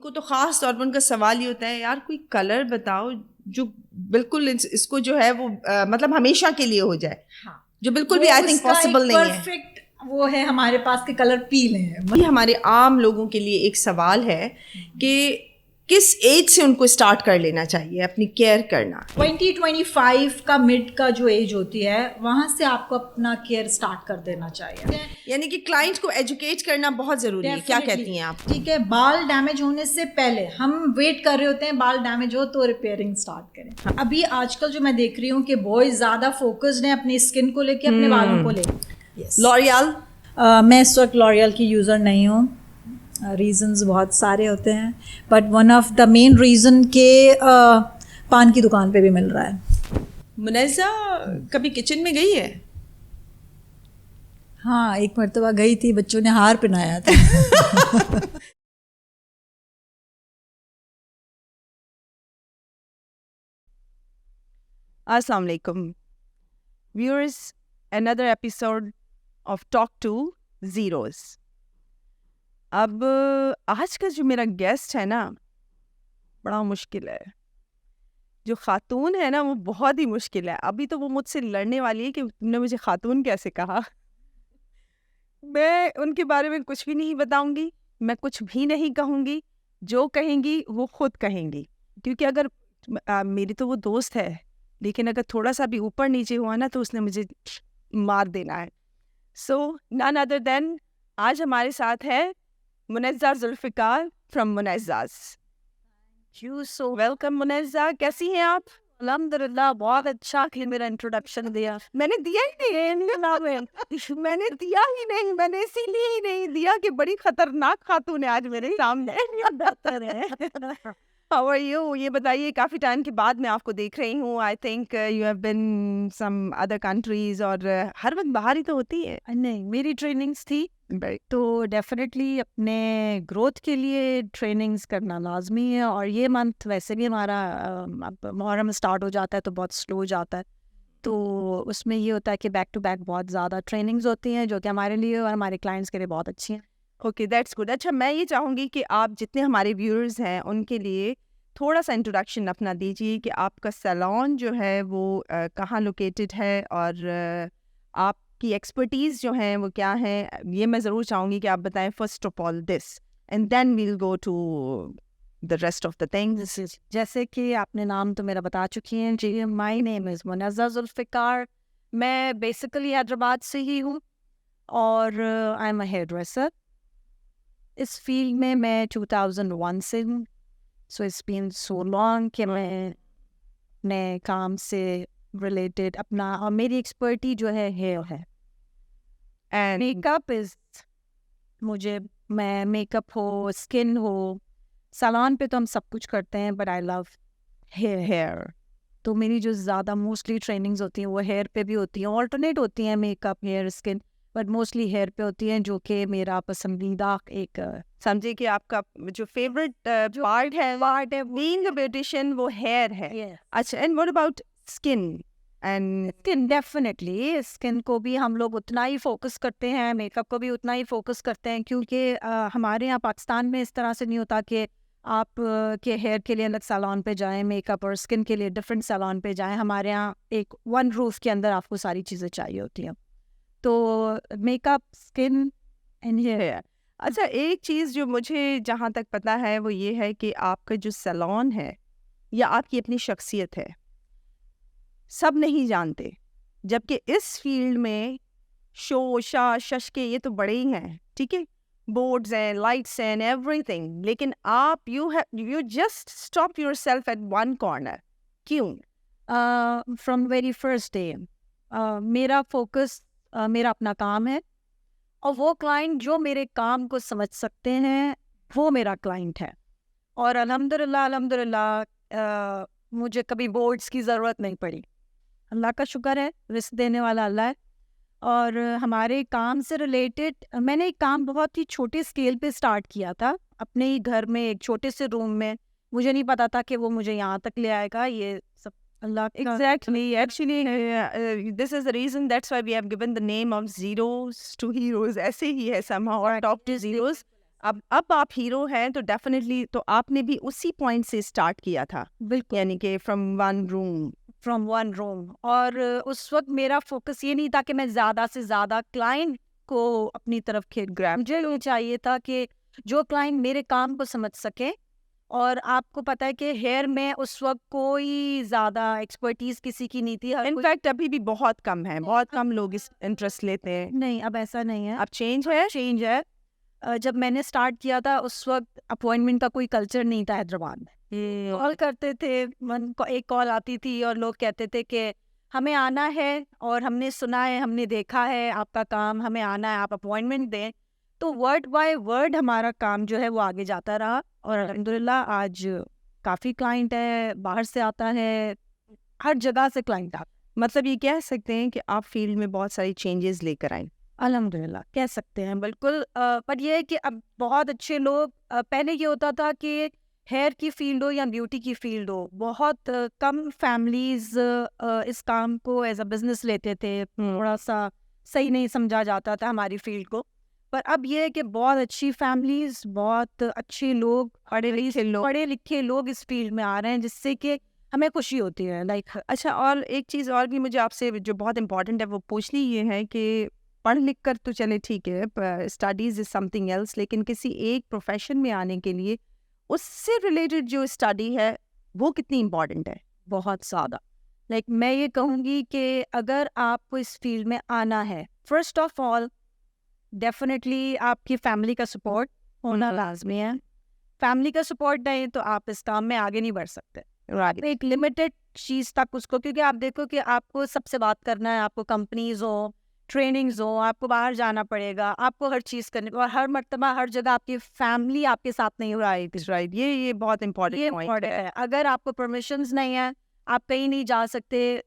उनको तो ख़ास तौर पर उनका सवाल ये होता है, यार कोई कलर बताओ जो बिल्कुल इसको जो है वो मतलब हमेशा के लिए हो जाए, हाँ, जो बिल्कुल भी आई थिंक पॉसिबल नहीं है। परफेक्ट वो है हमारे पास के कलर पीले हैं। ये हमारे आम लोगों के लिए एक सवाल है कि किस एज से उनको स्टार्ट कर लेना चाहिए अपनी केयर करना। 20-25 का मिड का जो एज होती है वहां से आपको अपना केयर स्टार्ट कर देना चाहिए, यानी कि क्लाइंट को एजुकेट करना बहुत ज़रूरी है। क्या कहती हैं आप? ठीक है, बाल डैमेज होने से पहले हम वेट कर रहे होते हैं बाल डैमेज हो तो रिपेयरिंग स्टार्ट करें। अभी आजकल जो मैं देख रही हूँ कि बॉयज ज़्यादा फोकस्ड हैं अपनी स्किन को लेके, अपने बालों को लेके। लॉरियल, मैं इस वक्त लॉरियल की यूज़र नहीं हूँ, रीजंस बहुत सारे होते हैं, but one of the main reason के पान की दुकान पे भी मिल रहा है। मुनज़्ज़ा कभी किचन में गई है? हाँ, एक मरतबा गई थी, बच्चों ने हार पहनाया था। अस्सलाम वालेकुम viewers, another episode of talk two zeros. अब आज का जो मेरा गेस्ट है ना, बड़ा मुश्किल है। जो खातून है ना वो बहुत ही मुश्किल है। अभी तो वो मुझसे लड़ने वाली है कि तुमने मुझे खातून कैसे कहा। मैं उनके बारे में कुछ भी नहीं बताऊंगी, मैं कुछ भी नहीं कहूँगी। जो कहेंगी वो खुद कहेंगी, क्योंकि अगर मेरी तो वो दोस्त है, लेकिन अगर थोड़ा सा भी ऊपर नीचे हुआ ना तो उसने मुझे मार देना है। सो नन अदर देन आज हमारे साथ है Munazza Zulfiqar from Munazza's. You so welcome Munazza, कैसी हैं आप? अल्हम्दुलिल्लाह, बहुत अच्छा कि मेरा इंट्रोडक्शन दिया। मैंने दिया ही नहीं मैंने दिया ही नहीं, मैंने इसीलिए ही नहीं दिया कि बड़ी खतरनाक खातून है आज मेरे सामने। How are you? ये बताइए, काफ़ी टाइम के बाद मैं आपको देख रही हूँ। I think you have been some other countries, और हर वक्त बाहर ही तो होती है। नहीं, मेरी ट्रेनिंग्स थी, तो डेफिनेटली अपने ग्रोथ के लिए ट्रेनिंग्स करना लाजमी है। और ये मंथ वैसे भी हमारा अब मुहर्रम स्टार्ट हो जाता है तो बहुत स्लो हो जाता है, तो उसमें ये होता है कि बैक टू बैक बहुत ज़्यादा ट्रेनिंग्स होती हैं जो कि हमारे लिए और हमारे क्लाइंट्स के लिए बहुत अच्छी हैं। Okay, that's good. अच्छा, मैं ये चाहूँगी कि आप जितने हमारे व्यूअर्स हैं उनके लिए थोड़ा सा इंट्रोडक्शन अपना दीजिए कि आपका सैलून जो है वो कहाँ लोकेटेड है, और आपकी एक्सपर्टीज़ जो हैं वो क्या हैं। ये मैं ज़रूर चाहूँगी कि आप बताएं first of all this, and then we'll go to the rest of the things. जैसे कि आपने नाम तो मेरा बता चुकी हैं जी, my name is Munazza Zulfiqar. मैं बेसिकली हैदराबाद से ही हूँ और I am a hairdresser. इस फील्ड में मैं 2001 से हूँ, so it's been so long कि मैं अपने काम से रिलेटेड अपना, और मेरी एक्सपर्टी जो है हेयर है एंड मेकअप इज, मुझे मैं मेकअप हो, स्किन हो, सैलून पे तो हम सब कुछ करते हैं, बट आई लव हेयर। तो मेरी जो ज़्यादा मोस्टली ट्रेनिंग्स होती हैं वो हेयर पे भी होती हैं, ऑल्टरनेट होती हैं makeup, hair, skin, but mostly hair पे होती हैं, जो कि मेरा पसंदीदा एक समझिए कि आपका जो फेवरेट पार्ट है बीइंग अ ब्यूटिशियन वो हेयर है। Yes. अच्छा, and what about skin? And skin, definitely skin को भी हम लोग उतना ही फोकस करते हैं, मेकअप को भी उतना ही फोकस करते हैं, क्योंकि हमारे यहाँ पाकिस्तान में इस तरह से नहीं होता कि आप के हेयर के लिए अलग सैलून पे जाएं, मेकअप और स्किन के लिए डिफरेंट सैलून पे जाएं। हमारे यहाँ एक वन रूफ के अंदर आपको सारी चीज़ें चाहिए होती हैं, तो मेकअप, स्किन एंड हेयर। अच्छा, एक चीज़ जो मुझे जहाँ तक पता है वो ये है कि आपका जो सैलून है या आपकी अपनी शख्सियत है, सब नहीं जानते, जबकि इस फील्ड में शो शा शश के ये तो बड़े ही हैं, ठीक है, बोर्ड्स हैं, लाइट्स हैं, एवरीथिंग, लेकिन आप you just stop yourself at one corner. क्यों? फ्रॉम वेरी फर्स्ट डे मेरा फोकस मेरा अपना काम है, और वो क्लाइंट जो मेरे काम को समझ सकते हैं वो मेरा क्लाइंट है। और अल्हम्दुलिल्लाह अल्हम्दुलिल्लाह मुझे कभी बोर्ड्स की ज़रूरत नहीं पड़ी। अल्लाह का शुक्र है, रिस्क देने वाला अल्लाह है। और हमारे काम से रिलेटेड मैंने एक काम बहुत ही छोटे स्केल पे स्टार्ट किया था, अपने ही घर में एक छोटे से रूम में। मुझे नहीं पता था कि वो मुझे यहाँ तक ले आएगा, ये सब अल्लाह का। Exactly. Actually, this is the reason. That's why we have given the name of Zeros to Heroes. ऐसे ही है somehow, or Top to Zeros. अब आप हीरो हैं तो डेफिनेटली तो आपने भी उसी पॉइंट से स्टार्ट किया था, बिल्कुल यानी कि from one room. From one room. और उस वक्त मेरा फोकस ये नहीं था कि मैं ज़्यादा से ज़्यादा क्लाइंट को अपनी तरफ खेल Grab मुझे ये चाहिए था कि जो क्लाइंट मेरे काम को समझ सके। और आपको पता है कि हेयर में उस वक्त कोई ज़्यादा एक्सपर्टीज किसी की नहीं थी। हर कोई- इनफैक्ट अभी भी बहुत कम है, बहुत कम लोग इस इंटरेस्ट लेते हैं। नहीं, अब ऐसा नहीं है, अब चेंज है। चेंज है। जब मैंने स्टार्ट किया था उस वक्त अपॉइंटमेंट का कोई कल्चर नहीं था हैदराबाद में। कॉल करते थे, एक कॉल आती थी और लोग कहते थे कि हमें आना है और हमने सुना है, हमने देखा है आपका काम, हमें आना है, आप अपॉइंटमेंट दें। तो वर्ड बाय वर्ड हमारा काम जो है वो आगे जाता रहा और अल्हम्दुलिल्लाह आज काफ़ी क्लाइंट है, बाहर से आता है, हर जगह से क्लाइंट आता है। मतलब ये कह सकते हैं कि आप फील्ड में बहुत सारी चेंजेस लेकर आए। अल्हम्दुलिल्लाह कह सकते हैं बिल्कुल। पर यह है कि अब बहुत अच्छे लोग पहले ये होता था कि हेयर की फील्ड हो या ब्यूटी की फील्ड हो, बहुत कम फैमिलीज इस काम को एज अ बिजनेस लेते थे, थोड़ा सा सही नहीं समझा जाता था हमारी फील्ड को। पर अब ये है कि बहुत अच्छी फैमिलीज, बहुत अच्छे लोग, पढ़े लिखे लोग इस फील्ड में आ रहे हैं, जिससे कि हमें खुशी होती है। लाइक अच्छा, और एक चीज़ और भी मुझे आपसे जो बहुत इंपॉर्टेंट है वो पूछनी ये है कि पढ़ लिख कर तो चले ठीक है, स्टडीज़ इज़ समथिंग एल्स, लेकिन किसी एक प्रोफेशन में आने के लिए उससे रिलेटेड जो स्टडी है वो कितनी इम्पॉर्टेंट है? बहुत ज़्यादा। लाइक मैं ये कहूँगी कि अगर आपको इस फील्ड में आना है, फर्स्ट ऑफ ऑल डेफिनेटली आपकी फैमिली का सपोर्ट होना लाजमी है। फैमिली का सपोर्ट नहीं तो आप इस काम में आगे नहीं बढ़ सकते। राइट। एक लिमिटेड चीज़ तक उसको, क्योंकि आप देखो कि आपको सबसे बात करना है, आपको कंपनीज हो, ट्रेनिंग्स हो, आपको बाहर जाना पड़ेगा, आपको हर चीज़ करनी, और हर मर्तबा हर जगह आपकी फैमिली आपके साथ नहीं हो रही। राइट, ये बहुत ये इम्पॉर्टेंट पॉइंट इम्पोर्टेंट है। है। अगर आपको परमिशंस नहीं है, आप कहीं नहीं जा सकते।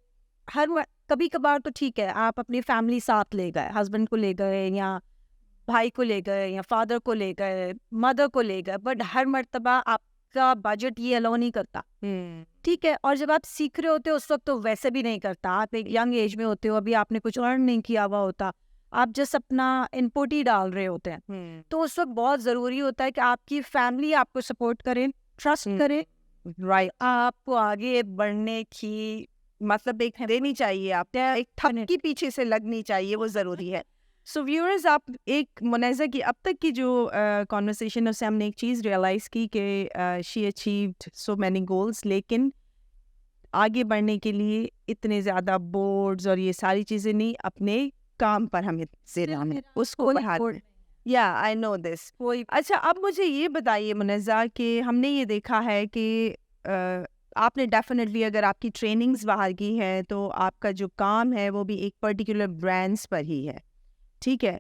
कभी कभार तो ठीक है, आप अपनी फैमिली साथ ले गए, हस्बैंड को ले गए या भाई को ले गए या फादर को ले गए, मदर को ले गए, बट हर मर्तबा आपका बजट ये अलाउ नहीं करता। ठीक है, और जब आप सीख रहे होते हो उस वक्त तो वैसे भी नहीं करता। आप एक यंग एज में होते हो, अभी आपने कुछ अर्न नहीं किया हुआ होता, आप जस्ट अपना इनपुट ही डाल रहे होते हैं। तो उस वक्त बहुत ज़रूरी होता है कि आपकी फैमिली आपको सपोर्ट करे, ट्रस्ट करे, राइट। आपको आगे बढ़ने की मतलब एक देनी चाहिए, आप एक थपकी पीछे से लगनी चाहिए, वो ज़रूरी है। सो व्यूअर्स, आप एक मुनाज़ा की अब तक की जो कॉन्वर्सेशन है उससे हमने एक चीज़ रियलाइज़ की कि she achieved so many goals, लेकिन आगे बढ़ने के लिए इतने ज़्यादा बोर्ड्स और ये सारी चीज़ें नहीं, अपने काम पर हमें ज़ेराम है, उसको कोई बढ़ाते board हैं। या आई नो दिस। कोई अच्छा, अब मुझे ये बताइए मुनज़्ज़ा कि हमने ये देखा है कि आपने डेफिनेटली अगर आपकी ट्रेनिंग्स बाहर की हैं तो आपका जो काम है वो भी एक पर्टिकुलर ब्रांड्स पर ही है, ठीक है।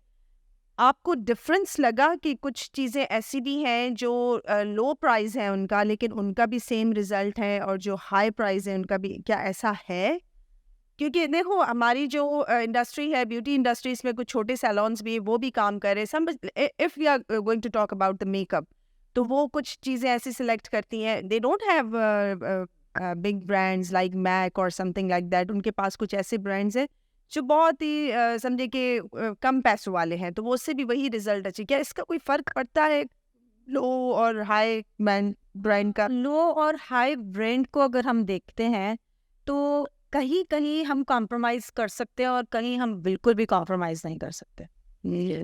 आपको डिफरेंस लगा कि कुछ चीज़ें ऐसी भी हैं जो लो प्राइस है उनका, लेकिन उनका भी सेम रिजल्ट है, और जो हाई प्राइस है उनका भी, क्या ऐसा है? क्योंकि देखो हमारी जो इंडस्ट्री है, ब्यूटी इंडस्ट्री, इसमें कुछ छोटे सैलॉन्स भी वो भी काम कर रहे हैं। Some if we are going to talk about the makeup, तो वो कुछ चीज़ें ऐसी सिलेक्ट करती हैं, they don't have big brands like MAC और समथिंग लाइक दैट। उनके पास कुछ ऐसे ब्रांड्स हैं जो बहुत ही समझे कि कम पैसों वाले हैं, तो वो उससे भी वही रिजल्ट अच्छे। क्या इसका कोई फ़र्क पड़ता है लो और हाई ब्रांड का? लो और हाई ब्रांड को अगर हम देखते हैं तो कहीं कहीं हम कॉम्प्रोमाइज़ कर सकते हैं और कहीं हम बिल्कुल भी कॉम्प्रोमाइज़ नहीं कर सकते।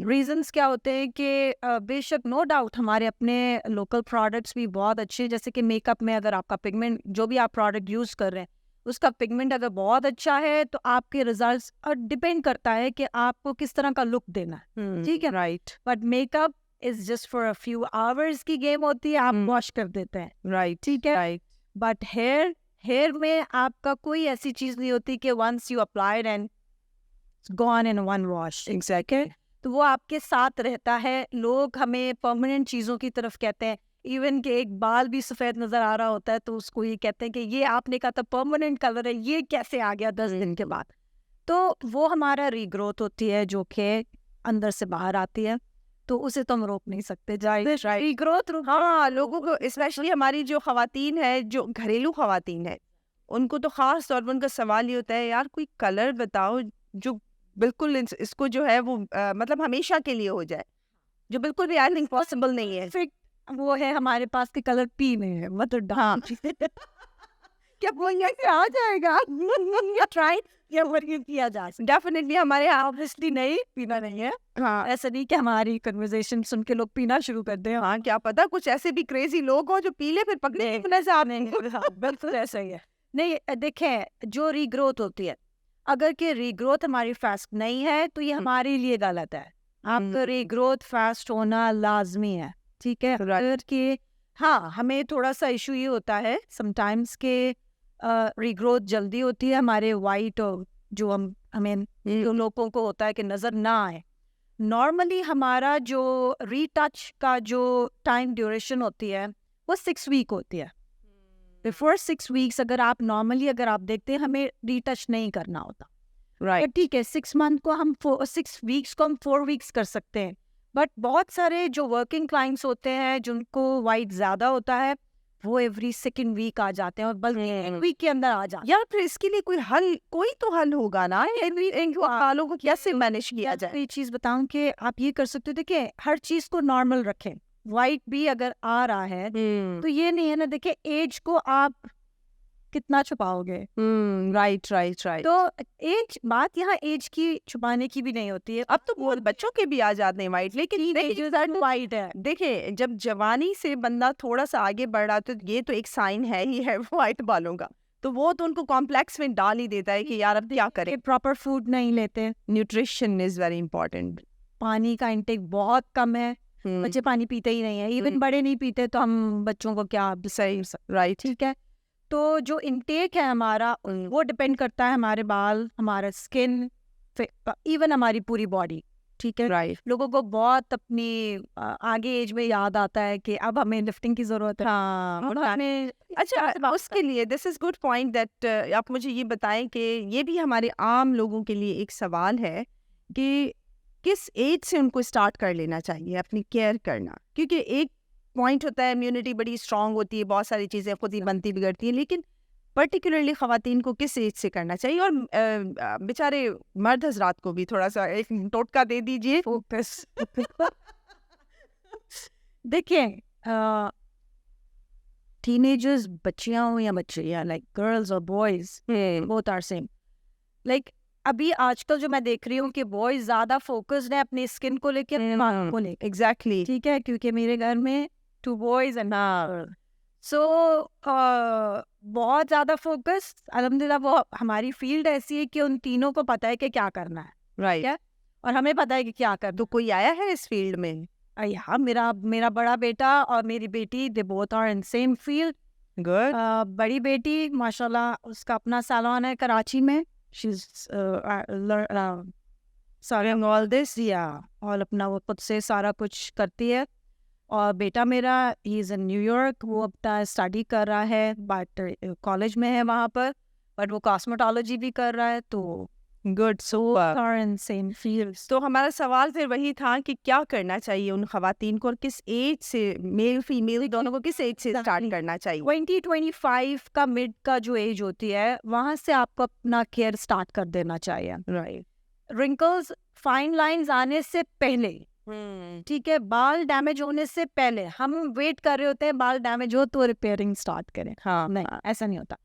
रीजंस क्या होते हैं कि बेशक नो डाउट हमारे अपने लोकल प्रोडक्ट्स भी बहुत अच्छे हैं, जैसे कि मेकअप में अगर आपका पिगमेंट, जो भी आप प्रोडक्ट यूज़ कर रहे हैं, उसका पिगमेंट अगर बहुत अच्छा है तो आपके रिजल्ट्स डिपेंड करता है कि आपको किस तरह का लुक देना है, ठीक है। Right, but makeup is just for a few hours की गेम होती है, आप वॉश कर देते हैं, राइट, ठीक है। राइट। बट हेयर में आपका कोई ऐसी चीज़ नहीं होती कि once you applied and gone in one wash, exactly. तो वो आपके साथ रहता है। लोग हमें परमानेंट चीज़ों की तरफ कहते हैं, इवन कि एक बाल भी सफ़ेद नज़र आ रहा होता है तो उसको ये कहते हैं कि ये आपने कहा था परमानेंट कलर है, ये कैसे आ गया 10 दिन के बाद। तो वो हमारा रीग्रोथ होती है जो कि अंदर से बाहर आती है, तो उसे तो हम रोक नहीं सकते। रीग्रोथ हाँ, लोगों को, स्पेशली हमारी जो ख़वातीन है, जो घरेलू ख़वातीन है, उनको तो ख़ास तौर पर उनका सवाल ये होता है, यार कोई कलर बताओ जो बिल्कुल इसको जो है वो मतलब हमेशा के लिए हो जाए। जो बिल्कुल भी आई थिंक पॉसिबल नहीं है। Perfect वो है हमारे पास के कलर पी में है, मतलब हाँ। क्या बोलेंगे कि आ जाएगा ट्राई या वर्क किया जा सकता डेफिनेटली हमारे यहाँ ऑब्वियसली नहीं पीना नहीं है। हाँ ऐसा नहीं कि हमारी कन्वर्सेशन सुन के लोग पीना शुरू कर दें। हाँ, क्या पता कुछ ऐसे भी क्रेजी लोग हो जो पीले फिर पकड़े नजर आते हैं। हाँ, बिल्कुल ऐसा ही है। नहीं देखें, जो रीग्रोथ होती है, अगर कि रीग्रोथ हमारी फास्ट नहीं है तो ये हमारे लिए गलत है। आपका रीग्रोथ फास्ट होना लाजमी है, ठीक है। Right. अगर कि हाँ, हमें थोड़ा सा इशू ये होता है समटाइम्स के रीग्रोथ जल्दी होती है हमारे वाइट और जो हमें जो लोगों को होता है कि नज़र ना आए। नॉर्मली हमारा जो रीटच का जो टाइम ड्यूरेशन होती है वो 6 वीक होती है। बिफोर 6 वीक्स अगर आप नॉर्मली अगर आप देखते हैं हमें रीटच नहीं करना होता, राइट। तो ठीक है 6 मंथ को हम 6 वीक्स को हम 4 वीक्स कर सकते हैं। बट बहुत सारे जो वर्किंग क्लाइंट्स होते हैं जिनको वाइट ज़्यादा होता है वो एवरी सेकेंड वीक आ जाते हैं और बल्कि एक वीक के अंदर आ जाते हैं। यार फिर इसके लिए कोई तो हल होगा ना, इन हालों को कैसे मैनेज किया जाए? ये चीज़ बताऊं कि आप ये कर सकते हो, देखिए हर चीज़ को नॉर्मल रखें। वाइट भी अगर आ रहा है तो ये नहीं है ना, देखिए एज को आप कितना छुपाओगे। राइट। तो एज बात यहाँ एज की छुपाने की भी नहीं होती है। अब तो बहुत बच्चों के भी आ जाते हैं वाइट, लेकिन वाइट है। देखिए जब जवानी से बंदा थोड़ा सा आगे बढ़ रहा तो ये तो एक साइन है ही है वाइट बालों का, तो वो तो उनको कॉम्प्लेक्स में डाल ही देता है कि यार अब क्या करें। प्रॉपर फूड नहीं लेते, न्यूट्रिशन इज वेरी इंपॉर्टेंट। पानी का इंटेक बहुत कम है, बच्चे पानी पीते ही नहीं है, इवन बड़े नहीं पीते तो हम बच्चों को क्या सही, राइट। ठीक है। तो जो इंटेक है हमारा वो डिपेंड करता है हमारे बाल, हमारा स्किन, इवन हमारी पूरी बॉडी, ठीक है। राइट। लोगों को बहुत अपनी आगे एज में याद आता है कि अब हमें लिफ्टिंग की जरूरत है। हाँ, अब हमें अच्छा उसके लिए this is good point that आप मुझे ये बताएं कि ये भी हमारे आम लोगों के लिए एक सवाल है कि किस एज से उनको स्टार्ट कर लेना चाहिए अपनी केयर करना, क्योंकि एक पॉइंट होता है इम्यूनिटी बड़ी स्ट्रांग होती है, बहुत सारी चीज़ें खुद ही बनती बिगड़ती हैं, लेकिन पर्टिकुलरली ख़वातीन को किस एज से करना चाहिए? और बेचारे मर्द हजरात को भी थोड़ा सा एक टोटका दे दीजिए। फोकस देखिए टीनेजर्स, बच्चियां हो या बच्चे, या लाइक गर्ल्स और boys both are same. Like अभी आजकल जो मैं देख रही हूँ कि बॉयज ज्यादा फोकस्ड है अपनी स्किन को लेकर, अपने बालों को लेकर, एग्जैक्टली, ठीक है, क्योंकि मेरे घर में 2 boys एंड सो बहुत ज्यादा फोकस। अल्हम्दुलिल्लाह वो हमारी फील्ड ऐसी है कि उन तीनों को पता है कि क्या करना है, राइट। क्या और हमें पता है कि क्या करना। तो कोई आया है इस फील्ड में? हाँ, मेरा बड़ा बेटा और मेरी बेटी, they both are in same field. Good. बड़ी बेटी माशाल्लाह उसका अपना सैलून है कराची में, she is sorry all this, या और अपना वो खुद से सारा कुछ करती है। और बेटा मेरा ही इज़ इन न्यूयॉर्क, वो अपना स्टडी कर रहा है, बट कॉलेज में है वहाँ पर, बट वो कॉस्मेटोलॉजी भी कर रहा है। तो good. So are in same fields. तो हमारा सवाल फिर वही था कि क्या करना चाहिए उन खवातीन को और किस एज से, मेल फीमेल दोनों को किस एज से स्टार्ट करना चाहिए? 20-25 का मिड का जो एज होती है वहाँ से आपको अपना केयर स्टार्ट कर देना चाहिए। राइट। रिंकल्स, फाइन लाइंस आने से पहले, ठीक है, बाल डैमेज होने से पहले हम वेट कर रहे होते हैं बाल डैमेज हो तो रिपेयरिंग स्टार्ट करें। हाँ, नहीं, ऐसा नहीं होता।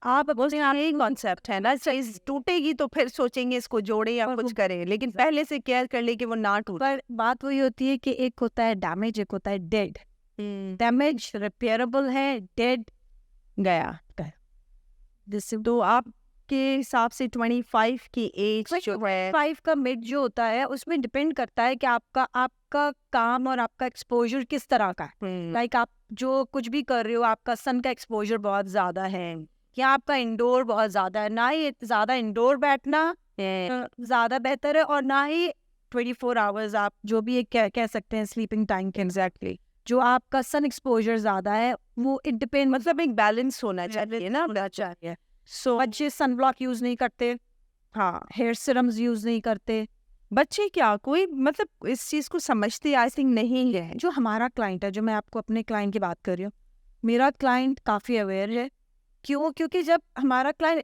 आप यही कॉन्सेप्ट है ना, चीज टूटेगी तो फिर सोचेंगे इसको जोड़े या कुछ करें, लेकिन पहले से केयर कर ले कि वो ना टूटे। पर बात वही होती है कि एक होता है डैमेज, एक होता है डेड। डैमेज रिपेयरेबल है, डेड गया। जिससे तो आपके हिसाब से 25 की एज जो है, 5 का मिड जो होता है उसमें डिपेंड करता है कि आपका काम और आपका एक्सपोजर किस तरह का है। लाइक आप जो कुछ भी कर रहे हो, आपका सन का एक्सपोजर बहुत ज्यादा है या आपका इंडोर बहुत ज्यादा है, ना ही ज्यादा इंडोर बैठना ज्यादा बेहतर है और ना ही 24 आवर्स आप जो भी एक कह सकते हैं स्लीपिंग टाइम के। एग्जैक्टली। जो आपका सन एक्सपोजर ज्यादा है वो इट डिपेंड, मतलब एक बैलेंस होना चाहिए ना। चाहिए। सो बच्चे सन ब्लॉक यूज नहीं करते, हाँ, हेयर सिरम्स यूज नहीं करते। बच्चे क्या कोई मतलब इस चीज को समझते आई थिंक नहीं है। जो हमारा क्लाइंट है, जो मैं आपको अपने क्लाइंट की बात कर रही हूँ, मेरा क्लाइंट काफ़ी अवेयर है। क्यों? क्योंकि जब हमारा क्लाइंट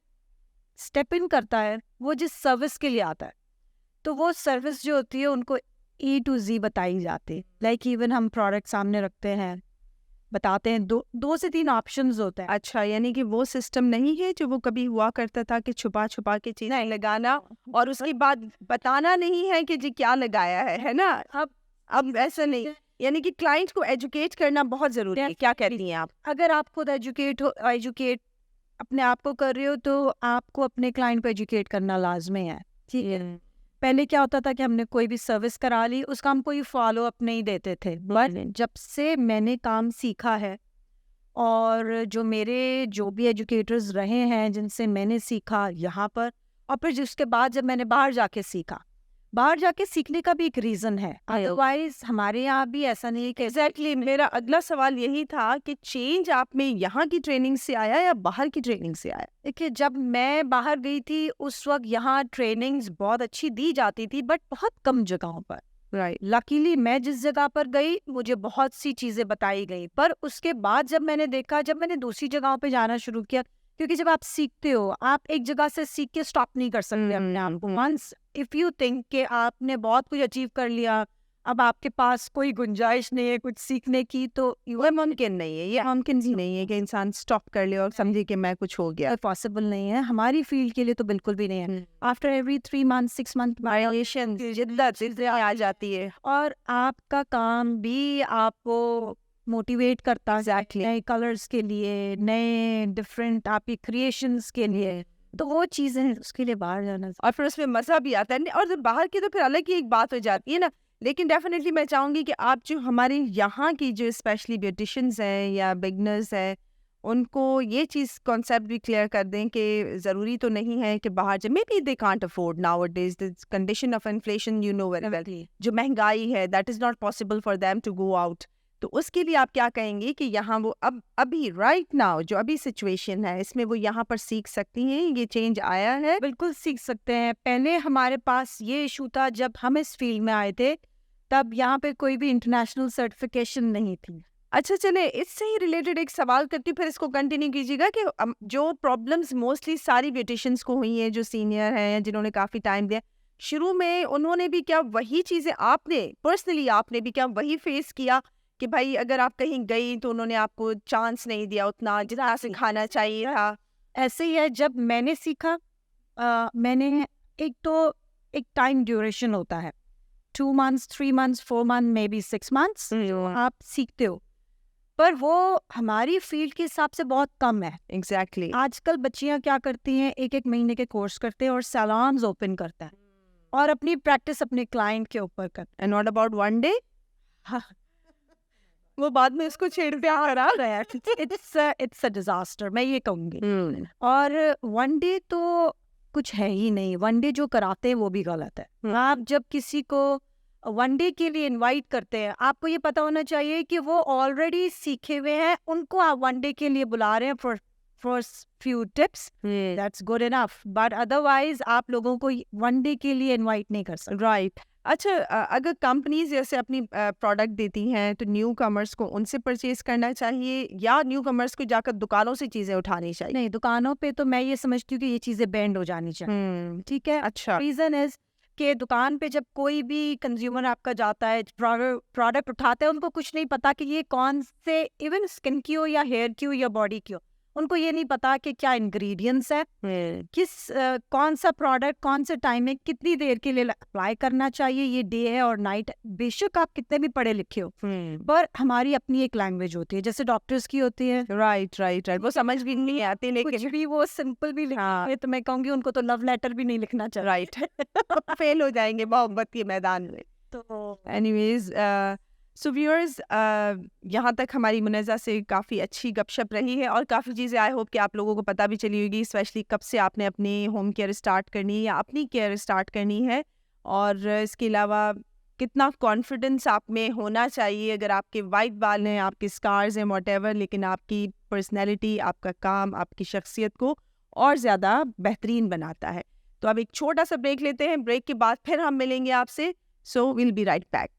स्टेप इन करता है, वो जिस सर्विस के लिए आता है, तो वो सर्विस जो होती है उनको A to Z बताई जाती है। लाइक इवन हम प्रोडक्ट सामने रखते हैं, बताते हैं, दो से 3 ऑप्शंस होते हैं। अच्छा, यानी कि वो सिस्टम नहीं है जो वो कभी हुआ करता था कि छुपा छुपा के चीजें लगाना और उसके बाद बताना नहीं है कि जी क्या लगाया है ना। अब ऐसा नहीं, यानी कि क्लाइंट को एजुकेट करना बहुत जरूरी है। क्या कहती हैं आप? अगर आप खुद एजुकेट अपने आप को कर रहे हो तो आपको अपने क्लाइंट को एजुकेट करना लाजमी है। ठीक है, पहले क्या होता था कि हमने कोई भी सर्विस करा ली, उसका हम कोई फॉलो अप नहीं देते थे। बट जब से मैंने काम सीखा है और जो भी एजुकेटर्स रहे हैं जिनसे मैंने सीखा यहाँ पर, और फिर जिसके बाद जब मैंने बाहर जाके सीखने का भी एक रीज़न है। अदरवाइज हमारे यहाँ भी ऐसा नहीं है कि एग्जैक्टली मेरा अगला सवाल यही था कि चेंज आप में यहाँ की ट्रेनिंग से आया या बाहर की ट्रेनिंग से आया? देखिए, जब मैं बाहर गई थी उस वक्त यहाँ ट्रेनिंग्स बहुत अच्छी दी जाती थी, बट बहुत कम जगहों पर। राइट। लकीली मैं जिस जगह पर गई मुझे बहुत सी चीज़ें बताई गई, पर उसके बाद जब मैंने दूसरी जगहों पे जाना शुरू किया, क्योंकि जब आप सीखते हो, आप एक जगह से सीख के स्टॉप नहीं कर सकते अपने आप को। वंस इफ यू थिंक कि आपने बहुत कुछ अचीव कर लिया, अब आपके पास कोई गुंजाइश नहीं है कुछ सीखने की, तो ये मुमकिन नहीं है, ये मुमकिन ही नहीं है कि इंसान स्टॉप कर ले और समझे कि मैं कुछ हो गया। पॉसिबल नहीं है, हमारी फील्ड के लिए तो बिल्कुल भी नहीं है। After every 3 months 6 months violation जिद्दत आ जाती है और आपका काम भी आपको मोटिवेट करता है नए कलर्स के लिए, नए डिफरेंट आपकी क्रिएशंस के लिए, तो वो चीज़ें हैं, उसके लिए बाहर जाना और फिर उसमें मज़ा भी आता है। और बाहर की तो फिर अलग ही एक बात हो जाती है ना। लेकिन डेफिनेटली मैं चाहूँगी कि आप जो हमारे यहाँ की जो स्पेशली ब्यूटिशियंस हैं या बिगनर्स हैं, उनको ये चीज़ कॉन्सेप्ट भी क्लियर कर दें कि ज़रूरी तो नहीं है कि बाहर जाए। Maybe they can't afford now it is the condition of inflation, you know very well, जो महंगाई है that is not possible for them to go out. तो उसके लिए आप क्या कहेंगे कि यहाँ वो अभी राइट नाउ जो अभी सिचुएशन है इसमें वो यहाँ पर सीख सकती हैं? ये चेंज आया है? बिल्कुल सीख सकते हैं। पहले हमारे पास ये इशू था, जब हम इस फील्ड में आए थे तब यहाँ पे कोई भी इंटरनेशनल सर्टिफिकेशन नहीं थी। अच्छा, चले इससे ही रिलेटेड एक सवाल करती हूँ, फिर इसको कंटिन्यू कीजिएगा कि जो प्रॉब्लम्स मोस्टली सारी ब्यूटिशियंस को हुई हैं जो सीनियर हैं, जिन्होंने काफ़ी टाइम दिया, शुरू में उन्होंने भी क्या वही चीज़ें आपने भी क्या वही फेस किया कि भाई अगर आप कहीं गई तो उन्होंने आपको चांस नहीं दिया उतना जितना सिखाना चाहिए था? ऐसे ही है, जब मैंने सीखा मैंने एक टाइम ड्यूरेशन होता है, 2 months 3 months 4 months may be 6 months आप सीखते हो, पर वो हमारी फील्ड के हिसाब से बहुत कम है। एग्जैक्टली आजकल बच्चियां क्या करती हैं, 1-1 महीने के कोर्स करते हैं और सैलून्स ओपन करते हैं और अपनी प्रैक्टिस अपने क्लाइंट के ऊपर करते and what about one day? हैं। वो बाद में इसको छेड़ते आ रहा है। इट्स अ डिजास्टर, मैं ये कहूँगी। और वन डे तो कुछ है ही नहीं, वन डे जो कराते हैं वो भी गलत है। आप जब किसी को वन डे के लिए इनवाइट करते हैं, आपको ये पता होना चाहिए कि वो ऑलरेडी सीखे हुए हैं, उनको आप वन डे के लिए बुला रहे हैं for few tips, that's good enough, but otherwise आप लोगों को वन डे के लिए इनवाइट नहीं कर सकते। राइट। अच्छा, अगर कंपनीज जैसे अपनी प्रोडक्ट देती हैं तो न्यू कमर्स को उनसे परचेज करना चाहिए या न्यू कमर्स को जाकर दुकानों से चीज़ें उठानी चाहिए? नहीं, दुकानों पे तो मैं ये समझती हूँ कि ये चीज़ें बैंड हो जानी चाहिए। ठीक है, अच्छा। रीज़न इज कि दुकान पे जब कोई भी कंज्यूमर आपका जाता है, प्रोडक्ट उठाता है, उनको कुछ नहीं पता कि ये कौन से, इवन स्किन की हो या हेयर की हो या बॉडी की हो, उनको ये नहीं पता कि क्या इंग्रेडिएंट्स है, कौन सा प्रोडक्ट कौन से टाइम में कितनी देर के लिए अप्लाई करना चाहिए, ये डे है और नाइट। बेशक आप कितने भी पढ़े लिखे हो, पर हमारी अपनी एक लैंग्वेज होती है, जैसे डॉक्टर्स की होती है। राइट, वो समझ भी नहीं आती, कुछ लेकिन भी वो सिंपल भी लिखा तो मैं कहूँगी उनको तो लव लेटर भी नहीं लिखना चाहिए। राइट फेल हो जाएंगे मोहब्बत के मैदान में। तो एनीवेज सो व्यूअर्स, यहाँ तक हमारी मुनज़्ज़ा से काफ़ी अच्छी गपशप रही है और काफ़ी चीज़ें आई होप कि आप लोगों को पता भी चली होगी, स्पेशली कब से आपने अपनी होम केयर स्टार्ट करनी है या अपनी केयर स्टार्ट करनी है, और इसके अलावा कितना कॉन्फिडेंस आप में होना चाहिए। अगर आपके वाइट बाल हैं, आपके स्कार्स हैं, व्हाटएवर, लेकिन आपकी पर्सनैलिटी, आपका काम, आपकी शख्सियत को और ज़्यादा बेहतरीन बनाता है। तो अब एक छोटा सा ब्रेक लेते हैं, ब्रेक के बाद फिर हम मिलेंगे आपसे। So will be right back.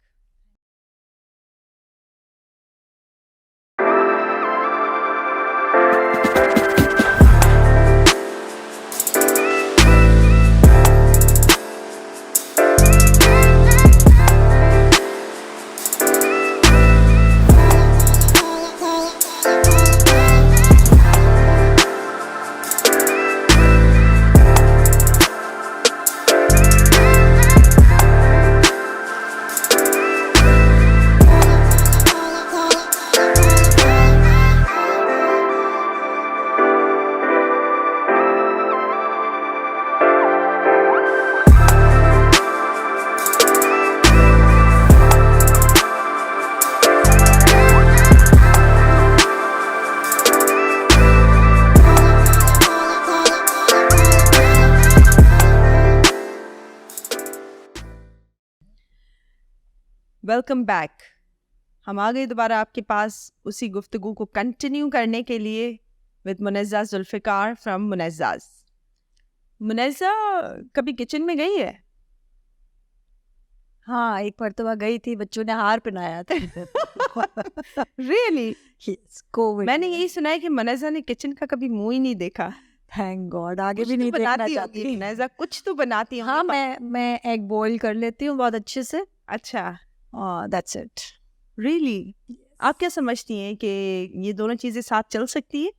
Welcome back. हम आ गए दोबारा आपके पास उसी गुफ्तगू को कंटिन्यू करने के लिए विद मुनज़्ज़ा जुल्फ़िकार फ्रॉम मुनज़्ज़ाज़। मुनज़्ज़ा कभी किचन में गई है? हाँ, एक मरतबा गई थी, बच्चों ने हार पहनाया था। रियली? Yes, कोविड मैंने में। यही सुना है कि मुनज़्ज़ा ने किचन का कभी मुंह ही नहीं देखा। थैंक गॉड, आगे कुछ भी तो नहीं देखना बनाती चाहती। होगी मुनज़्ज़ा, कुछ तो बनाती होंगी। हाँ, मैं एग बॉईल कर लेती हूँ बहुत अच्छे से। अच्छा, दैट्स इट। रियली? आप क्या समझती हैं कि ये दोनों चीज़ें साथ चल सकती है?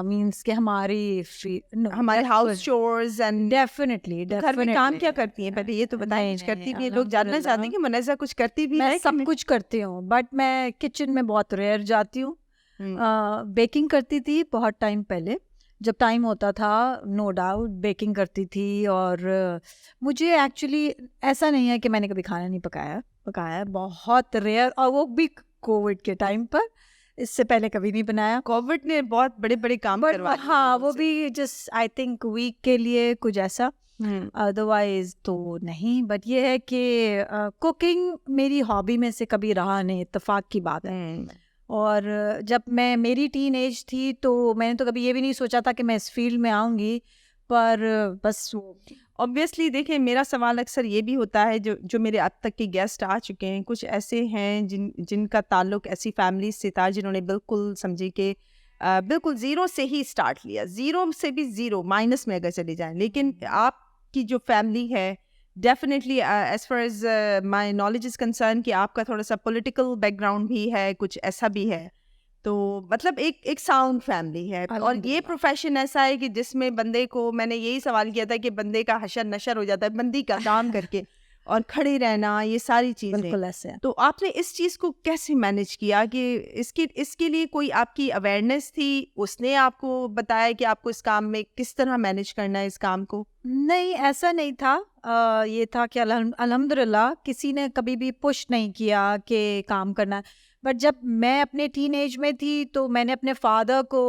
मीन्स कि हमारी हमारे हाउस चोर्स एंड डेफिनेटली घर में काम क्या करती हैं? पहले ये तो बताएं, नहीं, कुछ करती नहीं, भी है? लोग जानना अल्हम्दुलिल्लाह। चाहते हैं कि मुनज़्ज़ा कुछ करती भी मैं है कि सब नहीं? कुछ करती हूँ, बट मैं किचन में बहुत रेयर जाती हूँ। हम्म, बेकिंग करती थी बहुत टाइम पहले, जब टाइम होता था, नो डाउट बेकिंग करती थी। और मुझे एक्चुअली ऐसा नहीं है कि मैंने कभी खाना नहीं पकाया है, बहुत रेयर, और वो भी कोविड के टाइम पर। इससे पहले कभी नहीं बनाया। कोविड ने बहुत बड़े-बड़े काम बट करवा दिए हाँ, लोगों वो से। भी जस्ट आई थिंक वीक के लिए कुछ ऐसा, अदरवाइज तो नहीं। बट ये है कि कुकिंग मेरी हॉबी में से कभी रहा नहीं, इत्तेफाक की बात है। और जब मैं मेरी टीन एज थी तो मैंने तो कभी ये भी नहीं सोचा था कि मैं इस फील्ड में आऊँगी, पर बस ऑब्वियसली देखिए, मेरा सवाल अक्सर ये भी होता है, जो मेरे अब तक के गेस्ट आ चुके हैं, कुछ ऐसे हैं जिनका ताल्लुक ऐसी फैमिली से था जिन्होंने बिल्कुल समझे कि बिल्कुल ज़ीरो से ही स्टार्ट लिया, ज़ीरो से भी ज़ीरो माइनस में अगर चले जाएं। लेकिन आपकी जो फैमिली है, definitely as far as my knowledge is concern, कि आपका थोड़ा सा पॉलिटिकल बैकग्राउंड भी है, कुछ ऐसा भी है। तो मतलब एक साउंड फैमिली है। और ये अल्हम्दुलिल्लाह। प्रोफेशन ऐसा है कि जिसमें बंदे को, मैंने यही सवाल किया था कि बंदे का हशर नशर हो जाता है बंदी का काम करके, और खड़े रहना, ये सारी चीज़ें। बिल्कुल ऐसे है। तो आपने इस चीज़ को कैसे मैनेज किया कि इसके लिए कोई आपकी अवेयरनेस थी, उसने आपको बताया कि आपको इस काम में किस तरह मैनेज करना है इस काम को? नहीं, ऐसा नहीं था। ये था कि अल्हम्दुलिल्लाह किसी ने कभी भी पुश नहीं किया कि काम करना है। बट जब मैं अपने टीन एज में थी तो मैंने अपने फादर को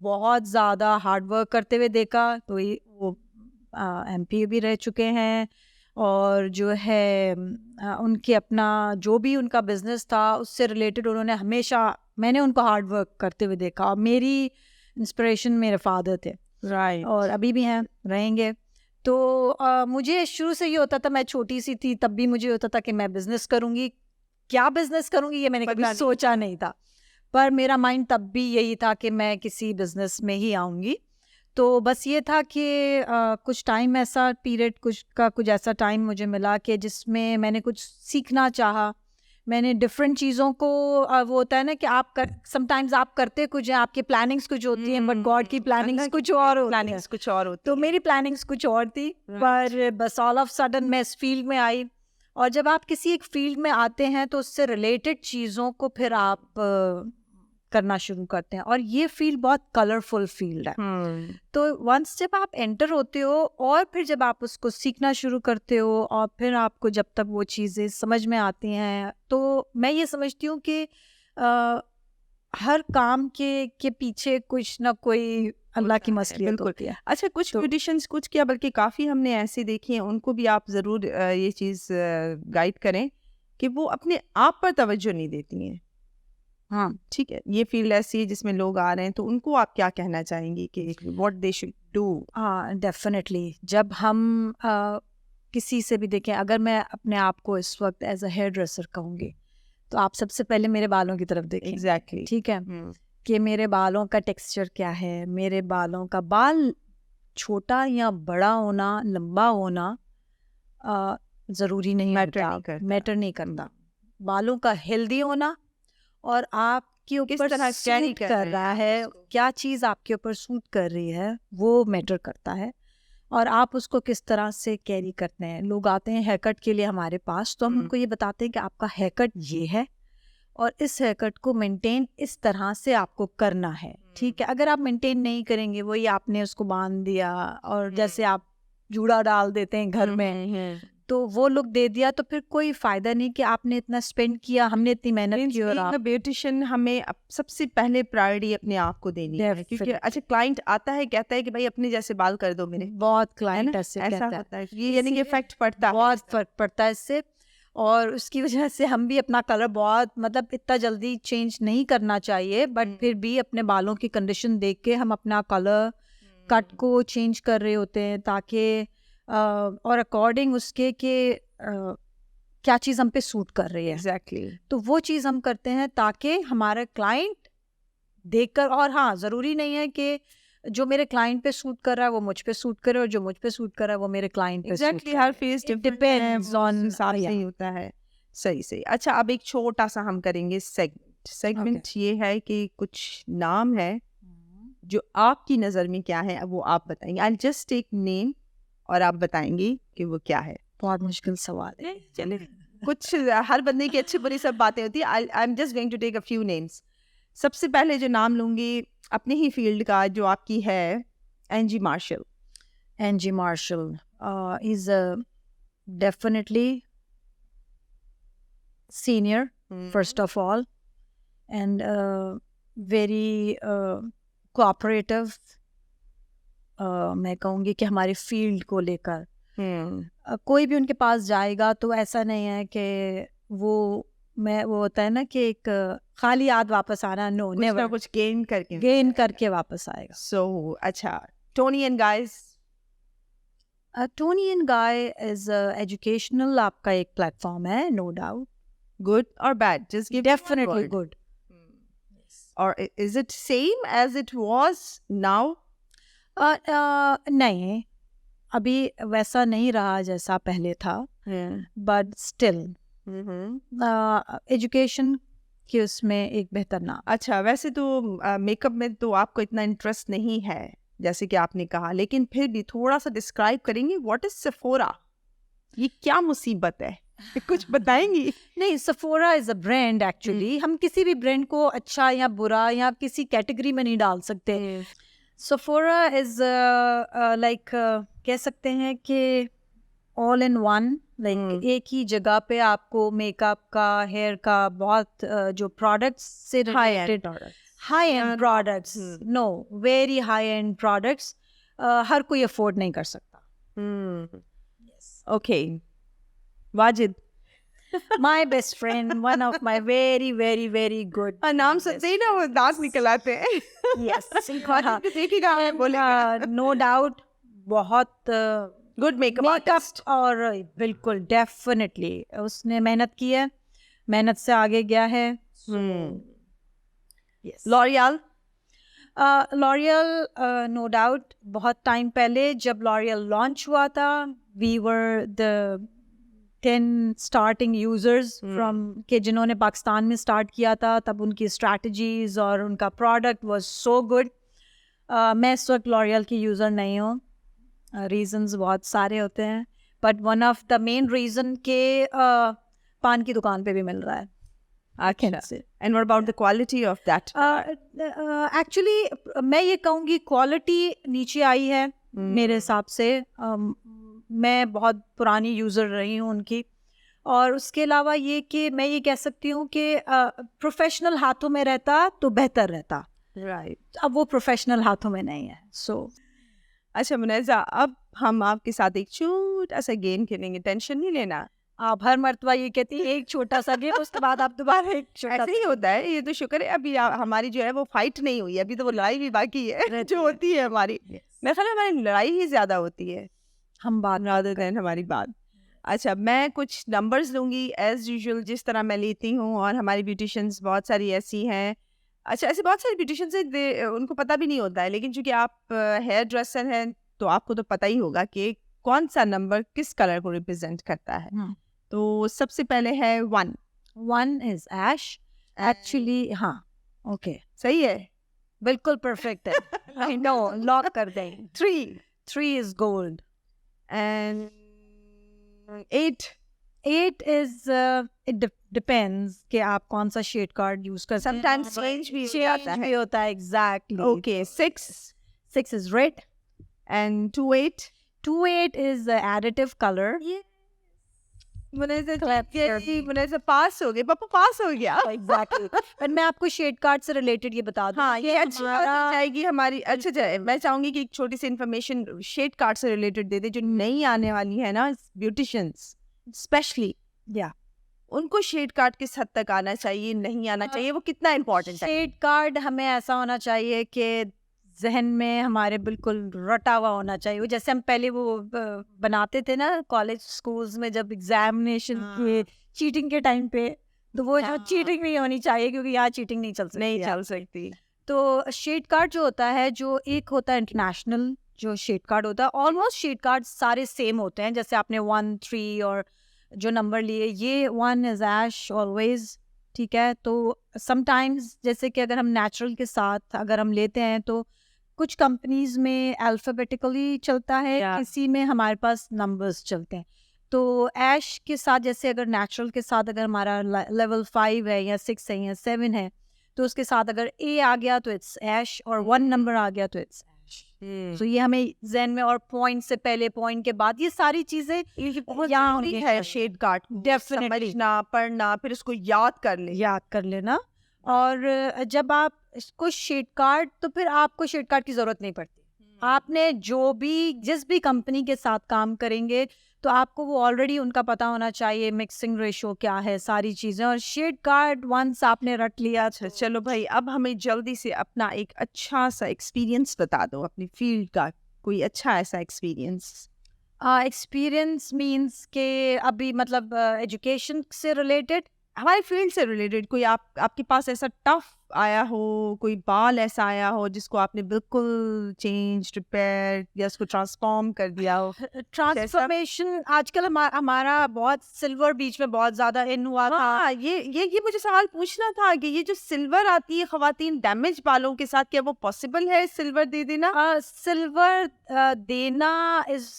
बहुत ज़्यादा हार्ड वर्क करते हुए देखा। तो वो एमपी भी रह चुके हैं, और जो है उनके अपना जो भी उनका बिजनेस था उससे रिलेटेड उन्होंने हमेशा, मैंने उनको हार्ड वर्क करते हुए देखा, और मेरी इंस्पिरेशन मेरे फादर थे, राइट। और अभी भी हैं, रहेंगे। तो मुझे शुरू से ये होता था, मैं छोटी सी थी तब भी मुझे होता था कि मैं बिजनेस करूँगी। क्या बिजनेस करूँगी ये मैंने कभी पता नहीं। सोचा नहीं था, पर मेरा माइंड तब भी यही था कि मैं किसी बिजनेस में ही आऊँगी। तो बस ये था कि कुछ टाइम ऐसा पीरियड कुछ ऐसा टाइम मुझे मिला कि जिसमें मैंने कुछ सीखना चाहा। मैंने डिफरेंट चीज़ों को वो होता है ना कि समटाइम्स आप करते कुछ हैं, आपकी प्लानिंग्स कुछ होती हैं, बट गॉड की प्लानिंग्स कुछ और होती हैं। प्लानिंग्स कुछ और होती तो हैं। मेरी प्लानिंग्स कुछ और थी, पर बस ऑल ऑफ सडन मैं इस फील्ड में आई। और जब आप किसी एक फील्ड में आते हैं तो उससे रिलेटेड चीज़ों को फिर आप करना शुरू करते हैं, और ये फील्ड बहुत कलरफुल फील्ड है। तो वंस जब आप एंटर होते हो और फिर जब आप उसको सीखना शुरू करते हो, और फिर आपको जब तक वो चीज़ें समझ में आती हैं, तो मैं ये समझती हूँ कि हर काम के पीछे कुछ ना कोई अल्लाह की मसलियत बिल्कुल। होती है। अच्छा, कुछ तो- म्यूजिशियंस, कुछ क्या बल्कि काफ़ी हमने ऐसे देखे हैं, उनको भी आप ज़रूर ये चीज़ गाइड करें कि वो अपने आप पर तवज्जो नहीं देती हैं। हाँ, ठीक है, ये फील्ड ऐसी है जिसमें लोग आ रहे हैं, तो उनको आप क्या कहना चाहेंगी कि व्हाट दे शुड डू? हाँ, डेफिनेटली। जब हम किसी से भी देखें, अगर मैं अपने आप को इस वक्त एज अ हेयर ड्रेसर कहूँगी, तो आप सबसे पहले मेरे बालों की तरफ देखें। एग्जैक्टली। ठीक है, कि मेरे बालों का टेक्सचर क्या है, मेरे बालों का बाल छोटा या बड़ा होना, लंबा होना ज़रूरी नहीं Matter होता, नहीं करता। मैटर नहीं करता। बालों का हेल्दी होना, और आपके ऊपर तरह carry सूट कर कर रहे हैं रहा आप है, उसको। क्या चीज़ आपके ऊपर सूट कर रही है, वो मैटर करता है। और आप उसको किस तरह से कैरी करते हैं। लोग आते हैं हेयर कट के लिए हमारे पास, तो हम उनको ये बताते हैं कि आपका हेयर कट ये है, और इस हेयर कट को मेंटेन इस तरह से आपको करना है। ठीक है, अगर आप मेंटेन नहीं करेंगे, वही आपने उसको बांध दिया, और जैसे आप जूड़ा डाल देते हैं घर में, तो वो लुक दे दिया, तो फिर कोई फायदा नहीं कि आपने इतना स्पेंड किया, हमने इतनी मेहनत की, और आप ब्यूटिशियन हमें सबसे पहले प्रायोरिटी अपने आप को देनी है, क्योंकि Definitely. अच्छा क्लाइंट आता है, कहता है कि भाई अपने जैसे बाल कर दो मेरे, बहुत है क्लाइंट ना? ऐसे ऐसा कहता है। होता है, ये यानी कि इसीलिए इफेक्ट पड़ता है। बहुत फर्क पड़ता है इससे। और उसकी वजह से हम भी अपना कलर बहुत मतलब इतना जल्दी चेंज नहीं करना चाहिए, बट फिर भी अपने बालों की कंडीशन देख के हम अपना कलर कट को चेंज कर रहे होते हैं ताकि और अकॉर्डिंग उसके कि क्या चीज़ हम पे सूट कर रही है। एग्जैक्टली। तो वो चीज़ हम करते हैं ताकि हमारा क्लाइंट देखकर, और हाँ ज़रूरी नहीं है कि जो मेरे क्लाइंट पे सूट कर रहा है वो मुझ पे सूट करे और जो मुझ पे सूट कर रहा है वो मेरे क्लाइंट पे exactly, her face depends on हिसाब से ही होता है। सही सही। अच्छा, अब एक छोटा सा हम करेंगे सेगमेंट ये है कि कुछ नाम है जो आपकी नज़र में क्या है वो आप बताएंगे। आई जस्ट टेक नेम और आप बताएंगे कि वो क्या है। बहुत मुश्किल सवाल है। चले, कुछ हर बंदे की अच्छी बुरी सब बातें होती है। I am just going to take a few names. सबसे पहले जो नाम लूंगी अपने ही फील्ड का जो आपकी है, एंजी martial. Angie Marshall is definitely senior, first of all, and very cooperative. मैं कहूँगी कि हमारे फील्ड को लेकर कोई भी उनके पास जाएगा तो ऐसा नहीं है कि वो होता है ना कि एक खाली हाथ वापस आना, नो कुछ ना नेवर, कुछ गेन करके वापस आएगा। सो अच्छा, Toni and guys. Toni and Guy is educational, आपका एक प्लेटफॉर्म है, नो डाउट। गुड और bad? Just give definitely good. और is it same as it was now? नहीं, अभी वैसा नहीं रहा जैसा पहले था, बट स्टिल एजुकेशन की उसमें एक बेहतर नाम। अच्छा, वैसे तो मेकअप में तो आपको इतना इंटरेस्ट नहीं है जैसे कि आपने कहा, लेकिन फिर भी थोड़ा सा डिस्क्राइब करेंगे व्हाट इज सेफोरा? ये क्या मुसीबत है? कुछ बताएंगी? नहीं, Sephora is a brand actually. हम किसी भी ब्रांड को अच्छा या बुरा या किसी कैटेगरी में नहीं डाल सकते। सेफोरा इज लाइक कह सकते हैं कि ऑल इन वन, लाइक एक ही जगह पे आपको मेकअप का, हेयर का बहुत जो प्रोडक्ट्स से related high end products, no very high end products हर कोई अफोर्ड नहीं कर सकता। Okay, Wajid. My best friend, one of my very very very good। नाम सुनते ही ना वो दांत निकल आते हैं। Yes, वाजिद देखिएगा, बोलेगा नो डाउट बहुत गुड मेकअप मेकअप, और बिल्कुल डेफिनेटली उसने मेहनत की है, मेहनत से आगे गया है। लॉरियल। लॉरियल नो डाउट बहुत टाइम पहले जब लॉरियल लॉन्च हुआ था, we were the 10 starting users from के जिन्होंने पाकिस्तान में स्टार्ट किया था, तब उनकी स्ट्रैटेजीज और उनका प्रोडक्ट वाज सो गुड। मैं इस वक्त लॉरियल की यूज़र नहीं हूँ, रीजंस बहुत सारे होते हैं, but one of the main reason के पान की दुकान पे भी मिल रहा है। अच्छा, and what about the quality of that? Actually मैं ये कहूँगी क्वालिटी नीचे आई है मेरे हिसाब से। मैं बहुत पुरानी यूज़र रही हूँ उनकी, और उसके अलावा ये कि मैं ये कह सकती हूँ कि प्रोफेशनल हाथों में रहता तो बेहतर रहता। राइट। अब वो प्रोफेशनल हाथों में नहीं है। सो अच्छा मुनैज़ा, अब हम आपके साथ एक छोटा सा गेम खेलेंगे, टेंशन नहीं लेना। आप हर मर्तबा ये कहती है एक छोटा सा गेम, उसके बाद आप दोबारा एक छोटा ऐसे ही होता है, ये तो शुक्र है अभी हमारी जो है वो फाइट नहीं हुई, अभी तो वो लड़ाई भी बाकी है जो होती है हमारी। मेरे ख्याल में हमारी लड़ाई ही ज़्यादा होती है, हम बात rather than हमारी बात। अच्छा, मैं कुछ नंबर्स लूँगी एज यूजुअल जिस तरह मैं लेती हूँ, और हमारी ब्यूटिशियंस बहुत सारी ऐसी हैं। अच्छा, ऐसे बहुत सारे ब्यूटिशियंस हैं उनको पता भी नहीं होता है, लेकिन चूंकि आप हेयर ड्रेसर हैं तो आपको तो पता ही होगा कि कौन सा नंबर किस कलर को रिप्रेजेंट करता है। तो सबसे पहले है 1। 1 इज ऐश एक्चुअली। हाँ, ओके, सही है, बिल्कुल परफेक्ट है। आई नो, लॉक कर दें। 3 is gold. And 8 is it depends कि आप कौन सा शेड कार्ड यूज कर सकते हैं। समटाइम्स चेंज भी हो जाता है। भी होता है, exactly. Okay, 6 is red and 28 is additive colour. Munaiza pass हो गए, पापा पास हो गया। एग्जैक्टली। पर मैं आपको शेड कार्ड से रिलेटेड ये बता दूं। हाँ, ये अच्छी बात हो जाएगी हमारी। अच्छा, मैं चाहूंगी कि एक छोटी सी इन्फॉर्मेशन शेड कार्ड से रिलेटेड दे दे जो नई आने वाली है ना ब्यूटिशियंस स्पेशली। या उनको शेड कार्ड किस हद तक आना चाहिए, नहीं आना चाहिए, वो कितना इम्पोर्टेंट है? शेड कार्ड हमें ऐसा होना चाहिए कि जहन में हमारे बिल्कुल रटा हुआ होना चाहिए। वो जैसे हम पहले वो बनाते थे ना कॉलेज स्कूल्स में जब एग्जामिनेशन के चीटिंग के टाइम पे, तो वो जो चीटिंग नहीं होनी चाहिए क्योंकि यहाँ चीटिंग नहीं चल सकती नहीं है। चल सकती। तो शेड कार्ड जो होता है, जो एक होता है इंटरनेशनल जो शेड कार्ड होता है, ऑलमोस्ट शेड कार्ड सारे सेम होते हैं। जैसे आपने 1, 3 और जो नंबर लिए, ये 1 इज ऐश ऑलवेज, ठीक है। तो समटाइम्स जैसे कि अगर हम नेचुरल के साथ अगर हम लेते हैं तो कुछ कंपनीज में अल्फाबेटिकली चलता है, Yeah. किसी में हमारे पास नंबर्स चलते हैं। तो ऐश के साथ जैसे अगर नेचुरल के साथ अगर हमारा लेवल 5 है या 6 है या 7 है, तो उसके साथ अगर ए आ गया तो इट्स ऐश, और 1 नंबर आ गया तो इट्स ऐश। तो ये हमें जहन में, और पॉइंट से पहले, पॉइंट के बाद, ये सारी चीजें बहुत यहाँ जरूरी होनी है चाहिए। Shade card Definitely. समझना, पढ़ना, फिर उसको याद कर ले। याद कर लेना। और जब आप इसको शेड कार्ड, तो फिर आपको शेड कार्ड की जरूरत नहीं पड़ती। आपने जो भी जिस भी कंपनी के साथ काम करेंगे तो आपको वो ऑलरेडी उनका पता होना चाहिए, मिक्सिंग रेशो क्या है, सारी चीजें। और शेड कार्ड वंस आपने रट लिया अच्छा चलो भाई, अब हमें जल्दी से अपना एक अच्छा सा एक्सपीरियंस बता दो अपनी फील्ड का, कोई अच्छा ऐसा एक्सपीरियंस। एक्सपीरियंस मीन्स के अभी मतलब एजुकेशन से रिलेटेड, हमारी फील्ड से रिलेटेड कोई आपके पास ऐसा टफ आया हो, कोई बाल ऐसा आया हो जिसको आपने बिल्कुल चेंज, रिपेयर या उसको ट्रांसफॉर्म कर दिया हो? ट्रांसफॉर्मेशन आजकल हमारा बहुत सिल्वर बीच में बहुत ज्यादा इन हुआ था। हाँ, ये मुझे सवाल पूछना था कि ये जो सिल्वर आती है खवातीन डैमेज बालों के साथ, क्या वो पॉसिबल है सिल्वर दे देना? सिल्वर देना इज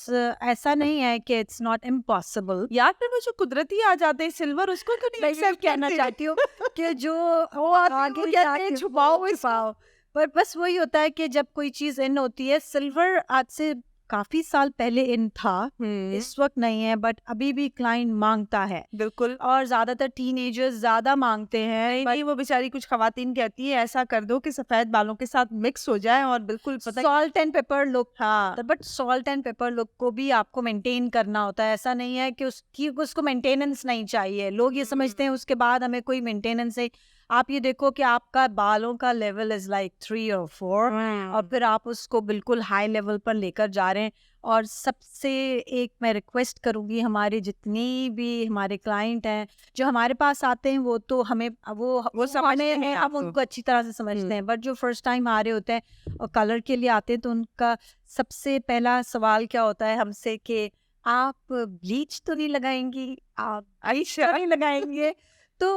ऐसा नहीं है कि इट्स नॉट इम्पॉसिबल। यार फिर वो जो कुदरती आ जाते हैं सिल्वर, उसको तो नहीं मैं कहना चाहती हूँ कि जो वो आगे जाके छुपाओ। पर बस वही होता है कि जब कोई चीज इन होती है, सिल्वर आज से काफी साल पहले इन था, इस वक्त नहीं है, बट अभी भी क्लाइंट मांगता है। बिल्कुल। और ज्यादातर टीनेजर्स ज्यादा मांगते हैं। नहीं, वो बेचारी कुछ खवातीन कहती है ऐसा कर दो कि सफेद बालों के साथ मिक्स हो जाए और बिल्कुल पता सॉल्ट एंड पेपर लुक, हाँ, but salt and paper look को भी आपको मेंटेन करना होता है। ऐसा नहीं है कि उसको मेंटेनेंस नहीं चाहिए। लोग ये समझते हैं उसके बाद हमें कोई मेंटेनेंस है। आप ये देखो कि आपका बालों का लेवल इज लाइक 3 और 4, और फिर आप उसको बिल्कुल हाई लेवल पर लेकर जा रहे हैं। और सबसे एक मैं रिक्वेस्ट करूंगी, हमारे जितनी भी हमारे क्लाइंट हैं जो हमारे पास आते हैं, वो तो हमें वो समझते हैं हम आपको। उनको अच्छी तरह से समझते हैं, बट जो फर्स्ट टाइम आ रहे होते हैं और कलर के लिए आते हैं, तो उनका सबसे पहला सवाल क्या होता है हमसे कि आप ब्लीच तो नहीं लगाएंगी, आप अच्छा तो नहीं लगाएंगे। तो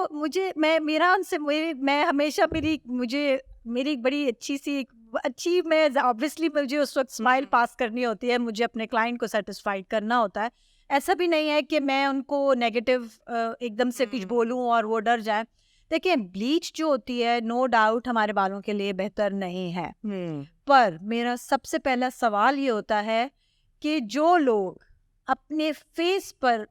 मैं हमेशा मेरी एक बड़ी अच्छी मैं ऑब्वियसली मुझे उस वक्त स्माइल पास करनी होती है, मुझे अपने क्लाइंट को सेटिस्फाइड करना होता है। ऐसा भी नहीं है कि मैं उनको नेगेटिव एकदम से कुछ बोलूं और वो डर जाए। देखिए, ब्लीच जो होती है नो डाउट हमारे बालों के लिए बेहतर नहीं है, पर मेरा सबसे पहला सवाल ये होता है कि जो लोग अपने फेस पर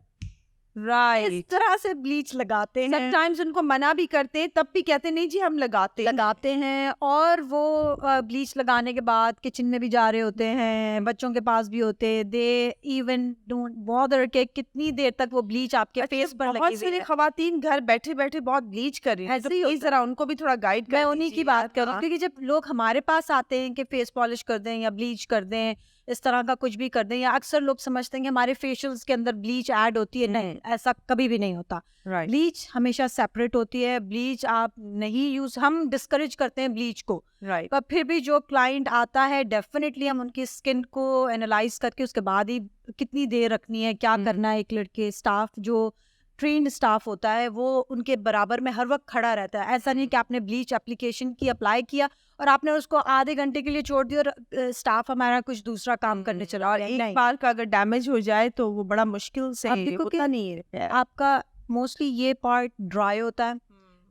इस तरह से ब्लीच लगाते हैं, समटाइम्स उनको मना भी करते हैं, तब भी कहते नहीं जी हम लगाते हैं, और वो ब्लीच लगाने के बाद किचन में भी जा रहे होते हैं, बच्चों के पास भी होते हैं, दे इवन डोंट बॉदर के कितनी देर तक वो ब्लीच आपके फेस पर लगी बहुत हुई सारी है। खवातीन घर बैठे बैठे बहुत ब्लीच कर रही हैं, ऐसे ही तो होता प्लीज जरा उनको भी थोड़ा गाइड मैं कर उन्हीं की दीजिए। बात कर रहा हूँ, हाँ। क्योंकि जब लोग हमारे पास आते हैं कि फेस पॉलिश कर दें या ब्लीच कर दें, इस तरह का कुछ भी कर दें, या अक्सर लोग समझते हैं कि हमारे फेशियल्स के अंदर ब्लीच ऐड होती है। नहीं, ऐसा कभी भी नहीं होता। राइट, ब्लीच हमेशा सेपरेट होती है। ब्लीच आप नहीं यूज, हम डिस्करेज करते हैं ब्लीच को, राइट। पर फिर भी जो क्लाइंट आता है, डेफिनेटली हम उनकी स्किन को एनालाइज करके उसके बाद ही कितनी देर रखनी है, क्या करना है, एक लड़के स्टाफ जो ट्रेन्ड स्टाफ होता है वो उनके बराबर में हर वक्त खड़ा रहता है। ऐसा नहीं कि आपने ब्लीच एप्लीकेशन की, अप्लाई किया और आपने उसको आधे घंटे के लिए छोड़ दिया और स्टाफ हमारा कुछ दूसरा काम करने चला। और एक बार का अगर डैमेज हो जाए तो वो बड़ा मुश्किल से अब देखो होता कि नहीं है। आपका मोस्टली ये पार्ट ड्राई होता है,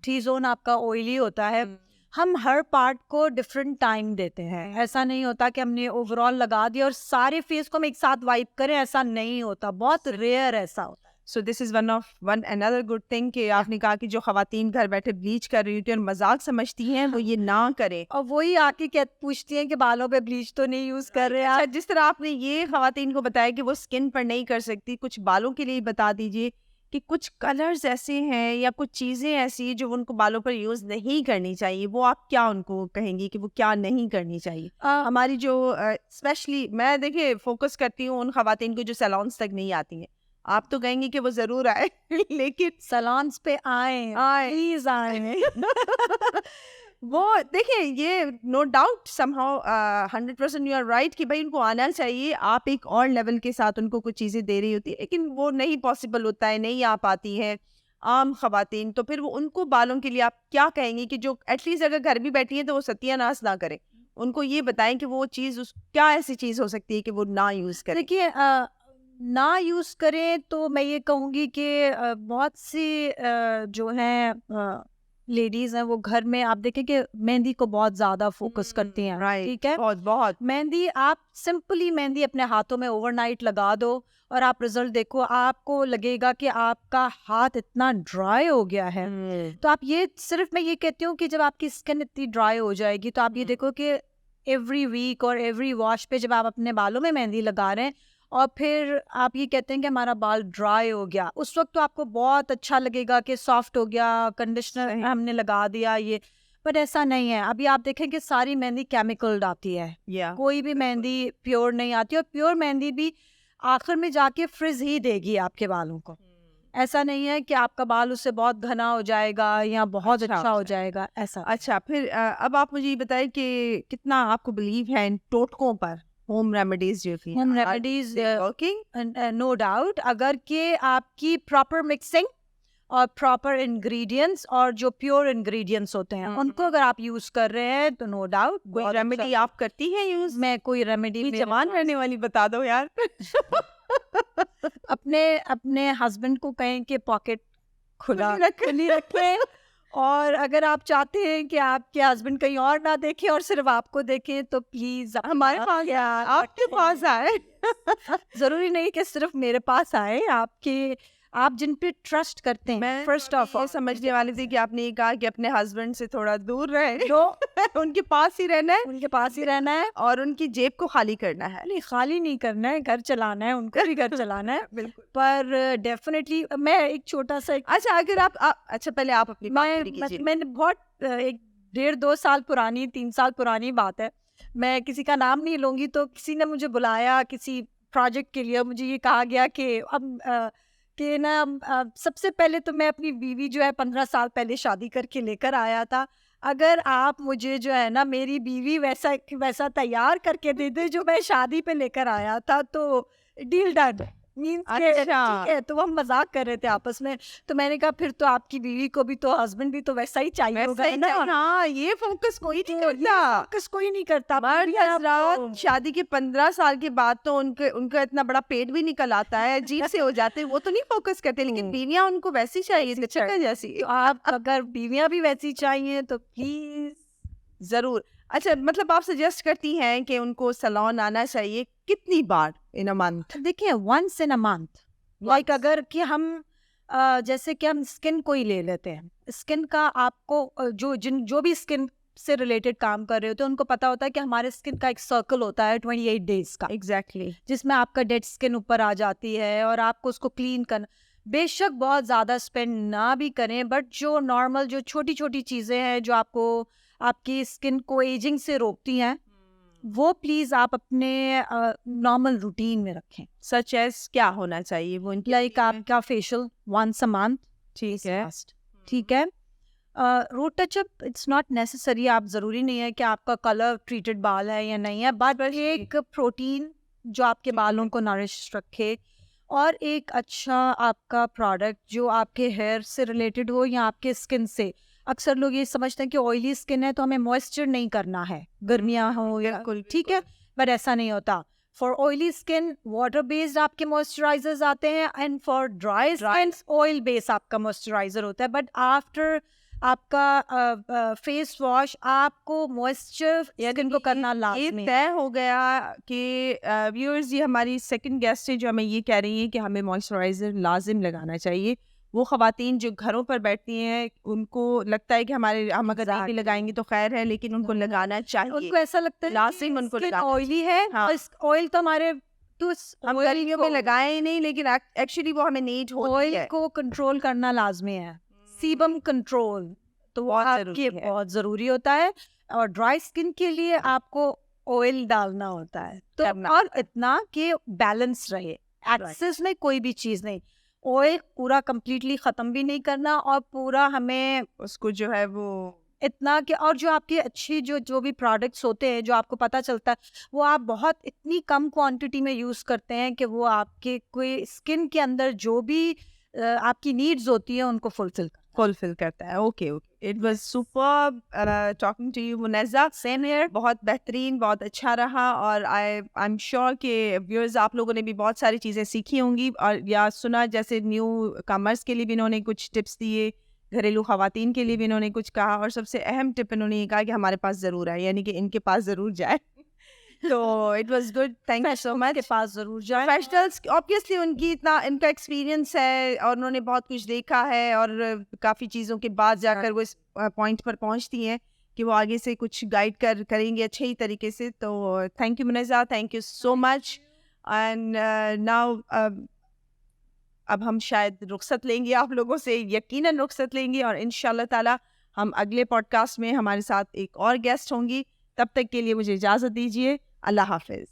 टी जोन आपका ऑयली होता है। हम हर पार्ट को डिफरेंट टाइम देते हैं। ऐसा नहीं होता कि हमने ओवरऑल लगा दिया और सारे फेस को हम एक साथ वाइप करें, ऐसा नहीं होता, बहुत रेयर ऐसा होता है। So this is one another good thing कि आपने कहा कि जो खवातीन घर बैठे ब्लीच कर रही होती है और मजाक समझती हैं, वो ये ना करें। और वही आके पूछती हैं कि बालों पे ब्लीच तो नहीं यूज कर रहे अच्छा, आप। जिस तरह आपने ये खवातीन को बताया कि वो स्किन पर नहीं कर सकती, कुछ बालों के लिए बता दीजिए कि कुछ कलर्स ऐसे हैं या कुछ चीज़ें ऐसी जो उनको बालों पर यूज़ नहीं करनी चाहिए, वो आप क्या उनको कहेंगी कि वो क्या नहीं करनी चाहिए? हमारी जो स्पेशली मैं देखिए फोकस करती हूँ उन खवातीन को जो सैलून्स तक नहीं आती हैं। आप तो कहेंगी कि वो ज़रूर आए लेकिन सैलून्स पे आए, प्लीज आए। वो देखिए ये no doubt somehow 100% you are right कि भाई उनको आना चाहिए। आप एक और लेवल के साथ उनको कुछ चीज़ें दे रही होती है, लेकिन वो नहीं पॉसिबल होता है, नहीं आ पाती है आम खवातीन। तो फिर वो उनको बालों के लिए आप क्या कहेंगी कि जो एटलीस्ट अगर घर भी बैठी है तो वो सत्यानाश ना करें, उनको ये बताएं कि वो चीज़ क्या ऐसी चीज़ हो सकती है कि वो ना यूज़ करें? देखिए ना यूज़ करें तो मैं ये कहूँगी कि बहुत सी जो हैं लेडीज़ हैं वो घर में आप देखें कि मेहंदी को बहुत ज़्यादा फोकस करती हैं, राइट, ठीक है? बहुत बहुत मेहंदी आप सिंपली मेहंदी अपने हाथों में ओवरनाइट लगा दो और आप रिजल्ट देखो, आपको लगेगा कि आपका हाथ इतना ड्राई हो गया है। तो आप ये सिर्फ मैं ये कहती हूँ कि जब आपकी स्किन इतनी ड्राई हो जाएगी तो आप ये देखो कि एवरी वीक और एवरी वॉश पे जब आप अपने बालों में मेहंदी लगा रहे हैं और फिर आप ये कहते हैं कि हमारा बाल ड्राई हो गया, उस वक्त तो आपको बहुत अच्छा लगेगा कि सॉफ्ट हो गया, कंडीशनर सही। हमने लगा दिया ये, बट ऐसा नहीं है। अभी आप देखें कि सारी मेहंदी केमिकल्ड आती है, या कोई भी मेहंदी प्योर नहीं आती, और प्योर मेहंदी भी आखिर में जाके फ्रिज ही देगी आपके बालों को। ऐसा नहीं है कि आपका बाल उससे बहुत घना हो जाएगा या बहुत अच्छा हो जाएगा, ऐसा। अच्छा, फिर अब आप मुझे ये बताएं कि कितना आपको बिलीव है इन टोटकों पर, होम रेमेडीज जो थी? Home remedies working? No doubt, अगर कि आपकी प्रॉपर मिक्सिंग और प्रॉपर इंग्रेडिएंट्स और जो प्योर इंग्रेडिएंट्स होते हैं उनको अगर आप यूज कर रहे हैं तो नो डाउट। कोई रेमेडी आप करती हैं यूज? मैं कोई रेमेडी जवान रहने वाली बता दो यार। अपने हस्बैंड को कहें कि पॉकेट खुली रखें, और अगर आप चाहते हैं कि आपके हस्बैंड कहीं और ना देखें और सिर्फ आपको देखें तो प्लीज हमारे पास आपके पास आए। जरूरी नहीं कि सिर्फ मेरे पास आए, आप जिन पे ट्रस्ट करते हैं। मैं फर्स्ट ऑफ ये ऑल समझने वाली थी कि आपने ये कहा कि अपने हस्बैंड से थोड़ा दूर रहे, उनके पास ही रहना है उनके पास ही रहना है, और उनकी जेब को खाली करना है। नहीं खाली नहीं करना है, घर चलाना है, उनको भी घर चलाना है। बिल्कुल। पर डेफिनेटली मैं एक छोटा सा अच्छा, अगर आप अच्छा पहले आप अपनी बात पूरी कीजिए। मैंने बहुत एक 1.5-2 साल पुरानी 3 साल पुरानी बात है, मैं किसी का नाम नहीं लूंगी, तो किसी ने मुझे बुलाया किसी प्रोजेक्ट के लिए, मुझे ये कहा गया कि अब कि ना सबसे पहले तो मैं अपनी बीवी जो है 15 साल पहले शादी करके लेकर आया था, अगर आप मुझे जो है ना मेरी बीवी वैसा तैयार करके दे दे जो मैं शादी पे लेकर आया था तो डील डन। मीन्स अच्छा। ठीक है, तो हम मजाक कर रहे थे आपस में, तो मैंने कहा फिर तो आपकी बीवी को भी तो हस्बैंड भी तो वैसा ही चाहिए होगा ना। हाँ, ये फोकस कोई नहीं करता। फोकस कोई नहीं करता। मर्द हजरात शादी के 15 साल के बाद तो उनका इतना बड़ा पेट भी निकल आता है, अजीब से हो जाते हैं, वो तो नहीं फोकस करते, लेकिन बीवियां उनको वैसी चाहिए, चिकन जैसी। तो आप अगर बीवियां भी वैसी चाहिए तो प्लीज जरूर। अच्छा, मतलब आप सजेस्ट करती हैं कि उनको सैलून आना चाहिए कितनी बार इन अ मंथ? देखिए once in a month, like अगर कि हम जैसे कि हम स्किन को ही ले लेते हैं, स्किन का आपको जो भी स्किन से रिलेटेड काम कर रहे होते हैं उनको पता होता है कि हमारे स्किन का एक सर्कल होता है 28 डेज का, एग्जैक्टली, जिसमें आपका डेड स्किन ऊपर आ जाती है और आपको उसको क्लीन करना। बेशक बहुत ज़्यादा स्पेंड ना भी करें, बट जो नॉर्मल जो छोटी छोटी चीज़ें हैं जो आपको आपकी स्किन को एजिंग से रोकती हैं, वो प्लीज आप अपने नॉर्मल रूटीन में रखें। सच एज क्या होना चाहिए वो? लाइक आपका फेशियल वंस अ मंथ, ठीक है, ठीक है। Root touch up it's not necessary, आप ज़रूरी नहीं है कि आपका कलर ट्रीटेड बाल है या नहीं है, बट एक प्रोटीन जो आपके बालों को नरिश रखे, और एक अच्छा आपका प्रोडक्ट जो आपके हेयर से रिलेटेड हो या आपके स्किन से। अक्सर लोग ये समझते हैं कि ऑयली स्किन है तो हमें मॉइस्चर नहीं करना है, गर्मियाँ हो या ठीक है, बट ऐसा नहीं होता। For oily skin water based आपके मॉइस्चराइजर्स आते हैं, and for dry skin oil based आपका मॉइस्चराइजर होता है, बट आफ्टर आपका फेस वॉश आपको मॉइस्चर स्किन को करना लाजमी। तय हो गया कि व्यूअर्स, ये हमारी सेकंड गेस्ट है जो हमें ये कह रही है कि हमें मॉइस्चराइजर लाजिम लगाना चाहिए। वो खवातीन जो घरों पर बैठती हैं उनको लगता है कि हम अगर नहीं लगाएंगे तो खैर है, लेकिन उनको लगाना चाहिए। उनको ऐसा लगता है लाजिम उनको लगाना ऑयली है, हाँ। ऑयल तो हमारे तो हम गर्मियों में लगाए ही नहीं, लेकिन एक्चुअली वो हमें नीड होती ऑयल है। को कंट्रोल करना लाजमी है, सीबम कंट्रोल तो वो बहुत आपके ज़रूरी है। बहुत ज़रूरी होता है। और ड्राई स्किन के लिए आपको ऑयल डालना होता है तो करना और इतना कि बैलेंस रहे, एक्सेस में कोई भी चीज़ नहीं, ऑयल पूरा कंप्लीटली ख़त्म भी नहीं करना और पूरा हमें उसको जो है वो इतना कि और जो आपकी अच्छी जो भी प्रोडक्ट्स होते हैं जो आपको पता चलता है वो आप बहुत इतनी कम क्वांटिटी में यूज़ करते हैं कि वो आपके कोई स्किन के अंदर जो भी आपकी नीड्स होती हैं उनको फुलफिल करता है। Okay okay, it was super talking to you Munazza. Same here. बहुत बेहतरीन, बहुत अच्छा रहा, और आई एम श्योर कि व्यूअर्स आप लोगों ने भी बहुत सारी चीज़ें सीखी होंगी और या सुना, जैसे न्यू कमर्स के लिए भी इन्होंने कुछ टिप्स दिए, घरेलू ख़वातीन के लिए भी इन्होंने कुछ कहा, और सबसे अहम टिप इन्होंने ये कहा कि हमारे पास ज़रूर आए, यानी कि इनके पास ज़रूर जाए। तो it was good, thank you so much. के पास ज़रूर जाए। प्रोफेशनल्स ऑब्वियसली उनकी इतना इनका एक्सपीरियंस है और उन्होंने बहुत कुछ देखा है, और काफ़ी चीज़ों के बाद जाकर वो इस पॉइंट पर पहुंचती हैं कि वो आगे से कुछ गाइड करेंगे अच्छे ही तरीके से। तो thank you Munazza, thank you so much. And now अब हम शायद रुखसत लेंगे आप लोगों से, यकीनन रुखसत लेंगे, और इंशाल्लाह ताला हम अगले पॉडकास्ट में हमारे साथ एक और गेस्ट होंगी। तब तक के लिए मुझे इजाज़त दीजिए। अल्लाह हाफिज़।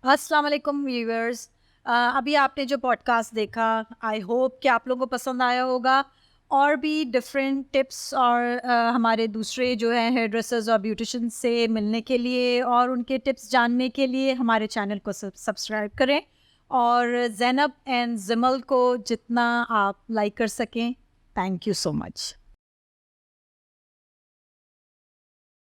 अस्सलाम वालेकुम व्यूअर्स, अभी आपने जो पॉडकास्ट देखा आई होप कि आप लोगों को पसंद आया होगा। और भी डिफरेंट टिप्स और हमारे दूसरे जो हैं हेयर ड्रेसर्स और ब्यूटिशियन से मिलने के लिए और उनके टिप्स जानने के लिए हमारे चैनल को सब्सक्राइब करें, और ज़ैनब एंड ज़िमल को जितना आप लाइक कर सकें। Thank you so much.